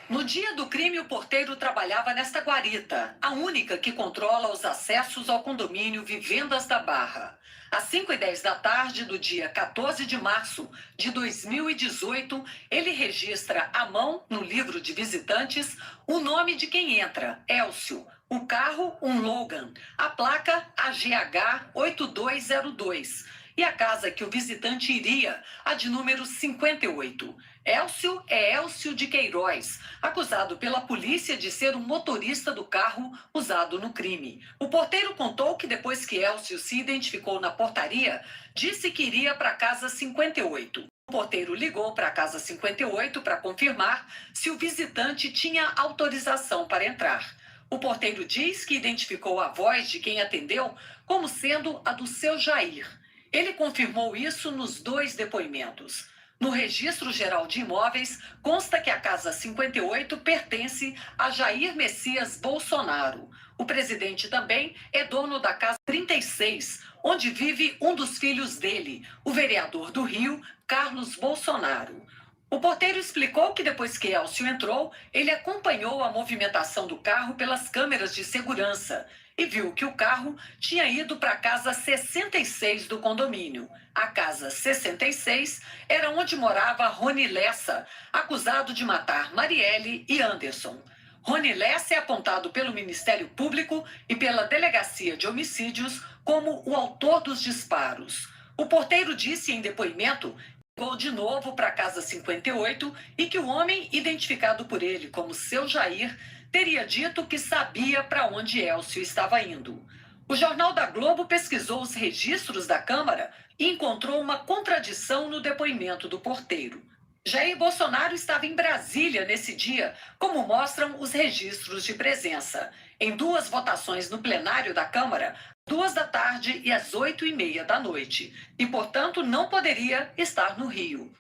No dia do crime, o porteiro trabalhava nesta guarita, a única que controla os acessos ao condomínio Vivendas da Barra. Às 5h10 da tarde do dia 14 de março de 2018, ele registra à mão, no livro de visitantes, o nome de quem entra, Elcio. O carro, um Logan. A placa, AGH 8202. E a casa que o visitante iria, a de número 58. Elcio é Elcio de Queiroz, acusado pela polícia de ser o motorista do carro usado no crime. O porteiro contou que depois que Elcio se identificou na portaria, disse que iria para a casa 58. O porteiro ligou para a casa 58 para confirmar se o visitante tinha autorização para entrar. O porteiro diz que identificou a voz de quem atendeu como sendo a do seu Jair. Ele confirmou isso nos 2 depoimentos. No Registro Geral de Imóveis, consta que a Casa 58 pertence a Jair Messias Bolsonaro. O presidente também é dono da Casa 36, onde vive um dos filhos dele, o vereador do Rio, Carlos Bolsonaro. O porteiro explicou que depois que Elcio entrou, ele acompanhou a movimentação do carro pelas câmeras de segurança e viu que o carro tinha ido para a casa 66 do condomínio. A casa 66 era onde morava Rony Lessa, acusado de matar Marielle e Anderson. Rony Lessa é apontado pelo Ministério Público e pela Delegacia de Homicídios como o autor dos disparos. O porteiro disse em depoimento que ligou de novo para a casa 58 e que o homem, identificado por ele como seu Jair, teria dito que sabia para onde Elcio estava indo. O Jornal da Globo pesquisou os registros da Câmara e encontrou uma contradição no depoimento do porteiro. Jair Bolsonaro estava em Brasília nesse dia, como mostram os registros de presença, em 2 votações no plenário da Câmara, às 2 da tarde e às 8h30 da noite, e, portanto, não poderia estar no Rio.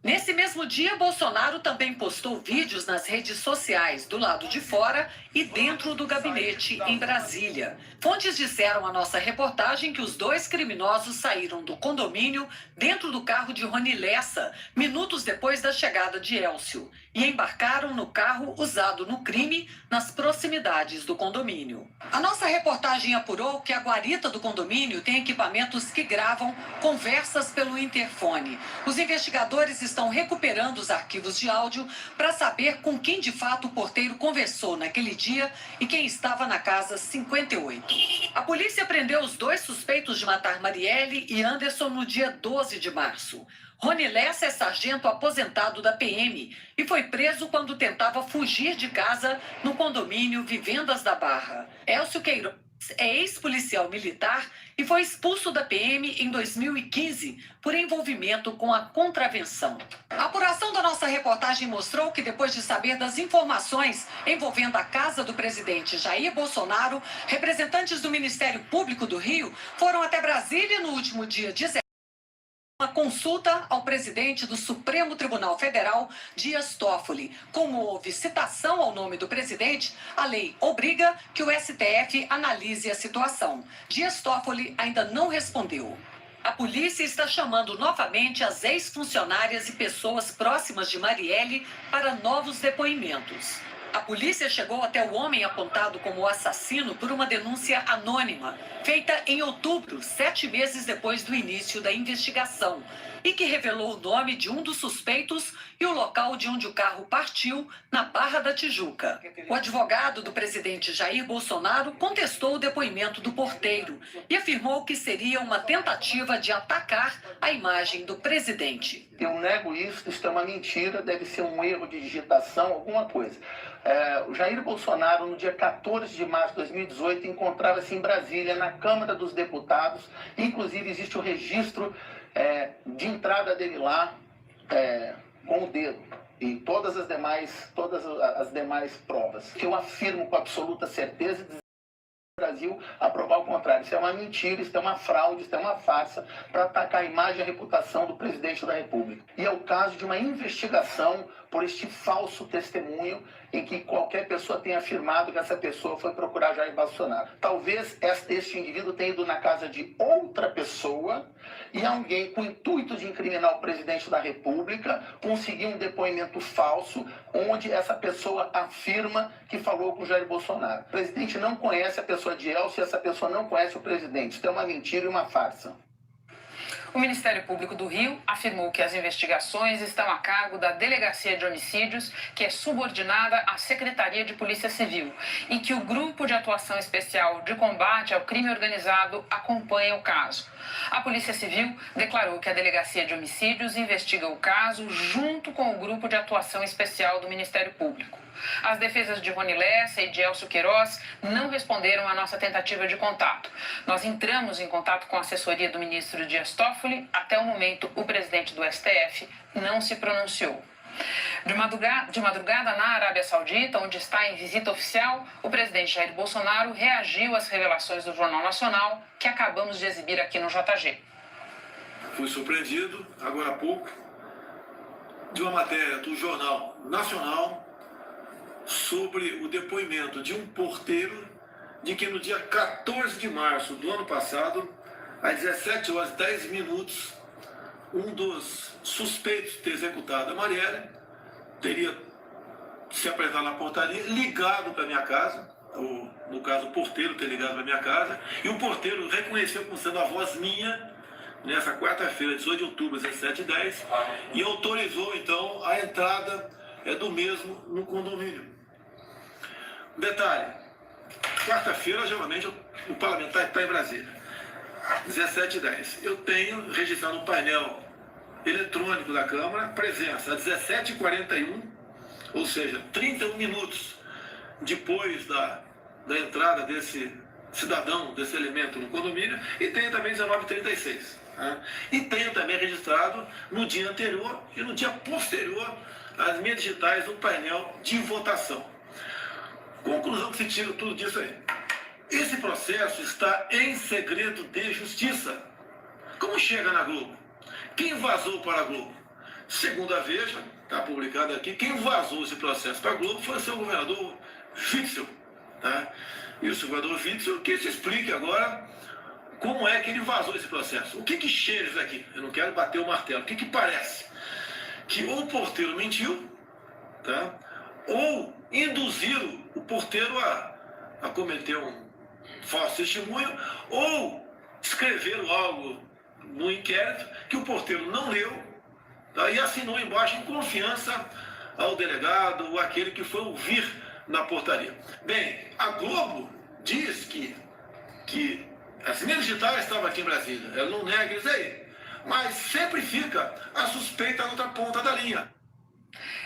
Nesse mesmo dia, Bolsonaro também postou vídeos nas redes sociais do lado de fora e dentro do gabinete em Brasília. Fontes disseram à nossa reportagem que os 2 criminosos saíram do condomínio dentro do carro de Rony Lessa, minutos depois da chegada de Elcio, e embarcaram no carro usado no crime nas proximidades do condomínio. A nossa reportagem apurou que a guarita do condomínio tem equipamentos que gravam conversas pelo interfone. Os investigadores estão recuperando os arquivos de áudio para saber com quem de fato o porteiro conversou naquele dia e quem estava na casa 58. A polícia prendeu os 2 suspeitos de matar Marielle e Anderson no dia 12 de março. Rony Lessa é sargento aposentado da PM e foi preso quando tentava fugir de casa no condomínio Vivendas da Barra. Elcio Queiroz é ex-policial militar e foi expulso da PM em 2015 por envolvimento com a contravenção. A apuração da nossa reportagem mostrou que depois de saber das informações envolvendo a casa do presidente Jair Bolsonaro, representantes do Ministério Público do Rio foram até Brasília no último dia 17. Uma consulta ao presidente do Supremo Tribunal Federal, Dias Toffoli. Como houve citação ao nome do presidente, a lei obriga que o STF analise a situação. Dias Toffoli ainda não respondeu. A polícia está chamando novamente as ex-funcionárias e pessoas próximas de Marielle para novos depoimentos. A polícia chegou até o homem apontado como assassino por uma denúncia anônima, feita em outubro, 7 meses depois do início da investigação, e que revelou o nome de um dos suspeitos e o local de onde o carro partiu, na Barra da Tijuca. O advogado do presidente Jair Bolsonaro contestou o depoimento do porteiro e afirmou que seria uma tentativa de atacar a imagem do presidente. Eu nego isso é uma mentira, deve ser um erro de digitação, alguma coisa. O Jair Bolsonaro, no dia 14 de março de 2018, encontrava-se em Brasília, na Câmara dos Deputados. Inclusive, existe o registro de entrada dele lá com o dedo e todas as demais provas. Eu afirmo com absoluta certeza o Brasil aprovar o contrário. Isso é uma mentira, isso é uma fraude, isso é uma farsa para atacar a imagem e a reputação do presidente da República. E é o caso de uma investigação por este falso testemunho em que qualquer pessoa tenha afirmado que essa pessoa foi procurar Jair Bolsonaro. Talvez este indivíduo tenha ido na casa de outra pessoa e alguém, com o intuito de incriminar o presidente da República, conseguiu um depoimento falso onde essa pessoa afirma que falou com Jair Bolsonaro. O presidente não conhece a pessoa de Elcio e essa pessoa não conhece o presidente. Isso é uma mentira e uma farsa. O Ministério Público do Rio afirmou que as investigações estão a cargo da Delegacia de Homicídios, que é subordinada à Secretaria de Polícia Civil, e que o Grupo de Atuação Especial de Combate ao Crime Organizado acompanha o caso. A Polícia Civil declarou que a Delegacia de Homicídios investiga o caso junto com o Grupo de Atuação Especial do Ministério Público. As defesas de Rony Lessa e de Elcio Queiroz não responderam à nossa tentativa de contato. Nós entramos em contato com a assessoria do ministro Dias Toffoli. Até o momento, o presidente do STF não se pronunciou. De madrugada, na Arábia Saudita, onde está em visita oficial, o presidente Jair Bolsonaro reagiu às revelações do Jornal Nacional, que acabamos de exibir aqui no JG. Fui surpreendido, agora há pouco, de uma matéria do Jornal Nacional sobre o depoimento de um porteiro de que no dia 14 de março do ano passado, às 17 horas e 10 minutos, um dos suspeitos de ter executado a Marielle teria se apresentado na portaria, ligado para minha casa, ou, no caso, o porteiro ter ligado para minha casa, e o porteiro reconheceu como sendo a voz minha, nessa quarta-feira, 18 de outubro, às 17h10, e autorizou, então, a entrada do mesmo no condomínio. Detalhe, quarta-feira, geralmente, o parlamentar está em Brasília, 17h10. Eu tenho registrado no painel eletrônico da Câmara presença às 17h41, ou seja, 31 minutos depois da entrada desse cidadão, desse elemento no condomínio, e tenho também 19h36. Né? E tenho também registrado no dia anterior e no dia posterior as minhas digitais no painel de votação. Conclusão que se tira tudo disso aí. Esse processo está em segredo de justiça. Como chega na Globo? Quem vazou para a Globo? Segundo a Veja, está publicado aqui, quem vazou esse processo para a Globo foi o seu governador Witzel. Tá? E o seu governador Witzel, que se explique agora como é que ele vazou esse processo. O que cheira isso aqui? Eu não quero bater o martelo. O que parece? Que ou o porteiro mentiu, tá? Ou induziram o porteiro a cometer um falso testemunho, ou escreveram algo no inquérito que o porteiro não leu, tá? E assinou embaixo em confiança ao delegado ou aquele que foi ouvir na portaria. Bem, a Globo diz que as minhas digitais estavam aqui em Brasília. Ela não nega isso aí, mas sempre fica a suspeita na outra ponta da linha.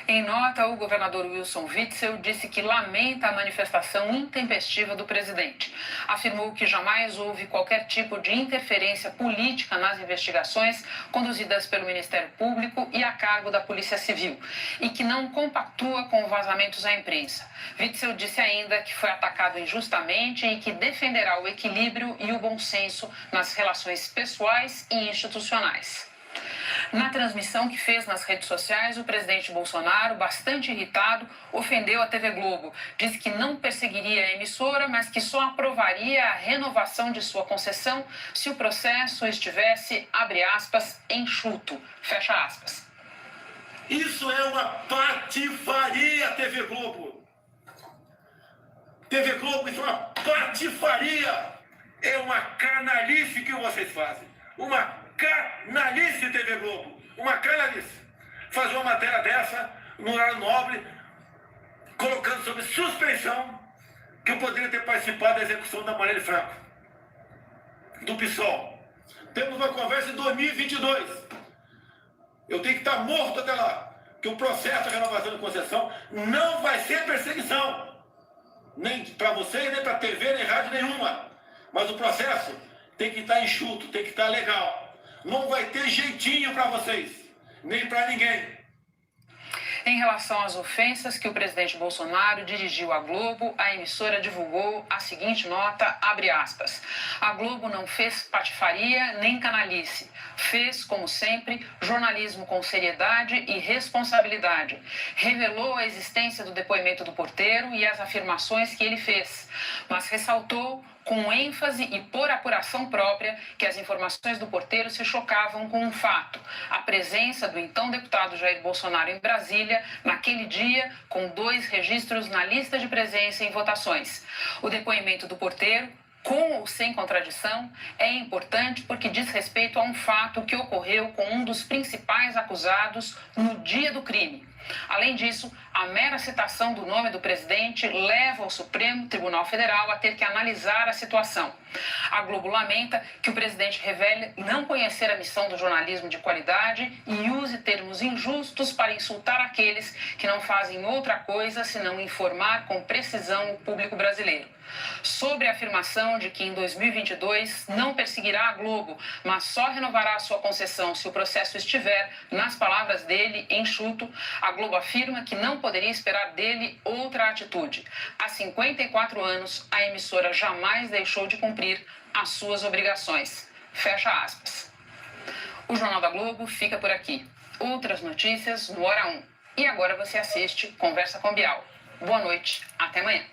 Em nota, o governador Wilson Witzel disse que lamenta a manifestação intempestiva do presidente. Afirmou que jamais houve qualquer tipo de interferência política nas investigações conduzidas pelo Ministério Público e a cargo da Polícia Civil, e que não compactua com vazamentos à imprensa. Witzel disse ainda que foi atacado injustamente e que defenderá o equilíbrio e o bom senso nas relações pessoais e institucionais. Na transmissão que fez nas redes sociais, o presidente Bolsonaro, bastante irritado, ofendeu a TV Globo. Disse que não perseguiria a emissora, mas que só aprovaria a renovação de sua concessão se o processo estivesse, abre aspas, enxuto, fecha aspas. Isso é uma patifaria, TV Globo. TV Globo, isso é uma patifaria. É uma canalice que vocês fazem. Uma canalice, TV Globo, uma canalice. Fazer uma matéria dessa no horário nobre, colocando sob suspeição que eu poderia ter participado da execução da Marielle Franco, do PSOL. Temos uma conversa em 2022. Eu tenho que estar morto até lá, que o processo de renovação de concessão não vai ser perseguição, nem para vocês, nem para TV, nem rádio nenhuma. Mas o processo tem que estar enxuto, tem que estar legal. Não vai ter jeitinho para vocês, nem para ninguém. Em relação às ofensas que o presidente Bolsonaro dirigiu à Globo, a emissora divulgou a seguinte nota, abre aspas, a Globo não fez patifaria nem canalice, fez, como sempre, jornalismo com seriedade e responsabilidade, revelou a existência do depoimento do porteiro e as afirmações que ele fez, mas ressaltou com ênfase e por apuração própria que as informações do porteiro se chocavam com um fato, a presença do então deputado Jair Bolsonaro em Brasília, naquele dia, com 2 registros na lista de presença em votações. O depoimento do porteiro, com ou sem contradição, é importante porque diz respeito a um fato que ocorreu com um dos principais acusados no dia do crime. Além disso, a mera citação do nome do presidente leva o Supremo Tribunal Federal a ter que analisar a situação. A Globo lamenta que o presidente revele não conhecer a missão do jornalismo de qualidade e use termos injustos para insultar aqueles que não fazem outra coisa senão informar com precisão o público brasileiro. Sobre a afirmação de que em 2022 não perseguirá a Globo, mas só renovará sua concessão se o processo estiver, nas palavras dele, enxuto, a Globo afirma que não poderia esperar dele outra atitude. Há 54 anos, a emissora jamais deixou de cumprir as suas obrigações. Fecha aspas. O Jornal da Globo fica por aqui. Outras notícias no Hora 1. E agora você assiste Conversa com Bial. Boa noite, até amanhã.